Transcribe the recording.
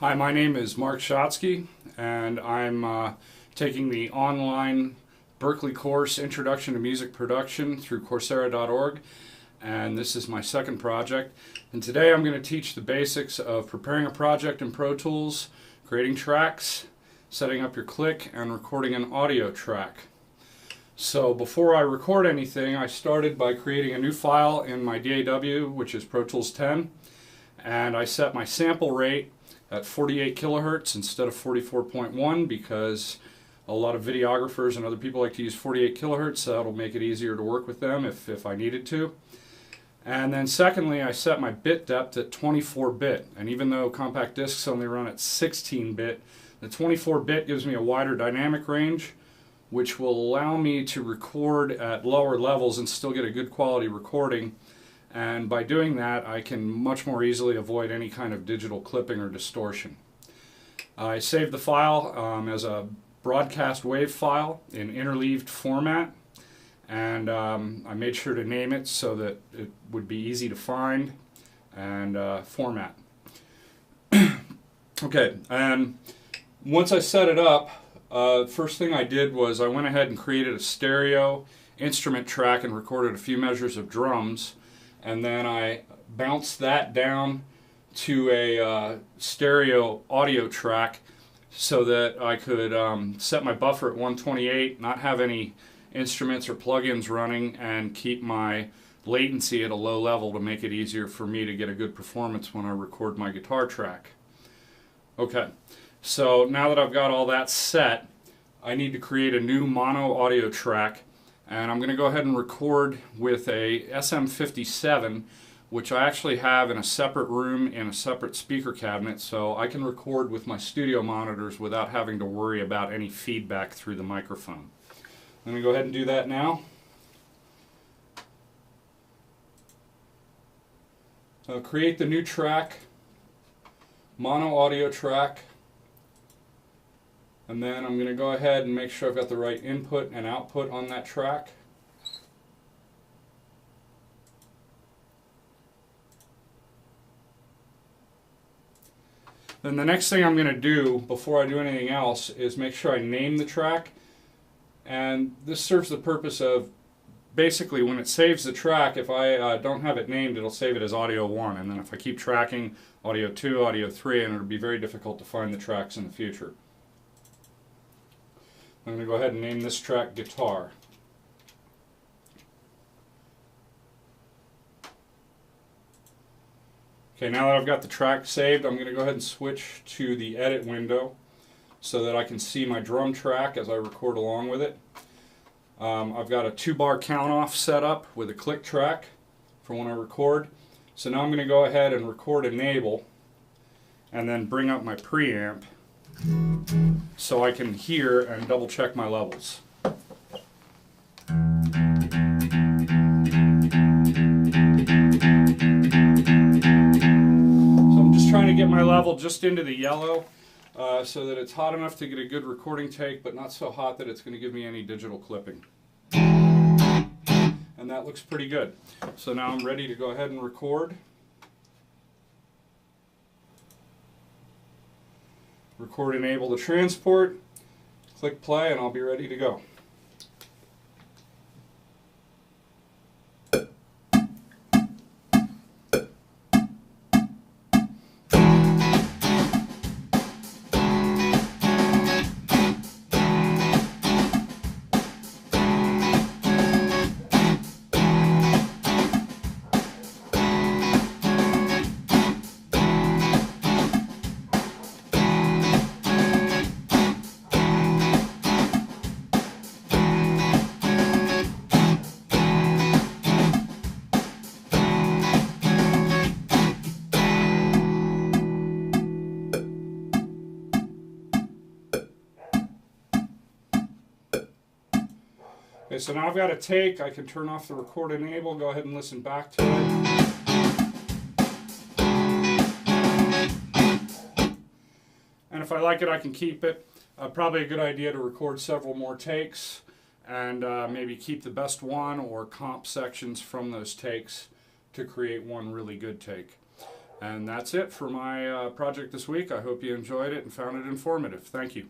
Hi, my name is Mark Shotsky, and I'm taking the online Berklee course Introduction to Music Production through Coursera.org, and this is my second project. And today I'm going to teach the basics of preparing a project in Pro Tools, creating tracks, setting up your click, and recording an audio track. So before I record anything, I started by creating a new file in my DAW, which is Pro Tools 10, and I set my sample rate at 48 kilohertz instead of 44.1 because a lot of videographers and other people like to use 48 kilohertz, so that'll make it easier to work with them if I needed to. And then secondly, I set my bit depth at 24-bit, and even though compact discs only run at 16-bit, the 24-bit gives me a wider dynamic range, which will allow me to record at lower levels and still get a good quality recording. And by doing that, I can much more easily avoid any kind of digital clipping or distortion. I saved the file as a broadcast wave file in interleaved format, and I made sure to name it so that it would be easy to find and format. Okay, and once I set it up, first thing I did was I went ahead and created a stereo instrument track and recorded a few measures of drums. And then I bounced that down to a stereo audio track so that I could set my buffer at 128, not have any instruments or plugins running, and keep my latency at a low level to make it easier for me to get a good performance when I record my guitar track. Okay, so now that I've got all that set, I need to create a new mono audio track. And I'm going to go ahead and record with a SM57, which I actually have in a separate room in a separate speaker cabinet, so I can record with my studio monitors without having to worry about any feedback through the microphone. I'm going to go ahead and do that now. I'll create the new track, mono audio track. And then I'm going to go ahead and make sure I've got the right input and output on that track. Then the next thing I'm going to do before I do anything else is make sure I name the track. And this serves the purpose of basically when it saves the track, if I don't have it named, it'll save it as audio 1. And then if I keep tracking audio 2, audio 3, and it'll be very difficult to find the tracks in the future. I'm going to go ahead and name this track Guitar. Okay, now that I've got the track saved, I'm going to go ahead and switch to the edit window so that I can see my drum track as I record along with it. I've got a 2-bar count off set up with a click track for when I record. So now I'm going to go ahead and record enable and then bring up my preamp so I can hear and double check my levels. So I'm just trying to get my level just into the yellow so that it's hot enough to get a good recording take, but not so hot that it's going to give me any digital clipping. And that looks pretty good. So now I'm ready to go ahead and record. Record enable the transport, click play, and I'll be ready to go. Okay, so now I've got a take. I can turn off the record enable, go ahead and listen back to it. And if I like it, I can keep it. Probably a good idea to record several more takes and maybe keep the best one or comp sections from those takes to create one really good take. And that's it for my project this week. I hope you enjoyed it and found it informative. Thank you.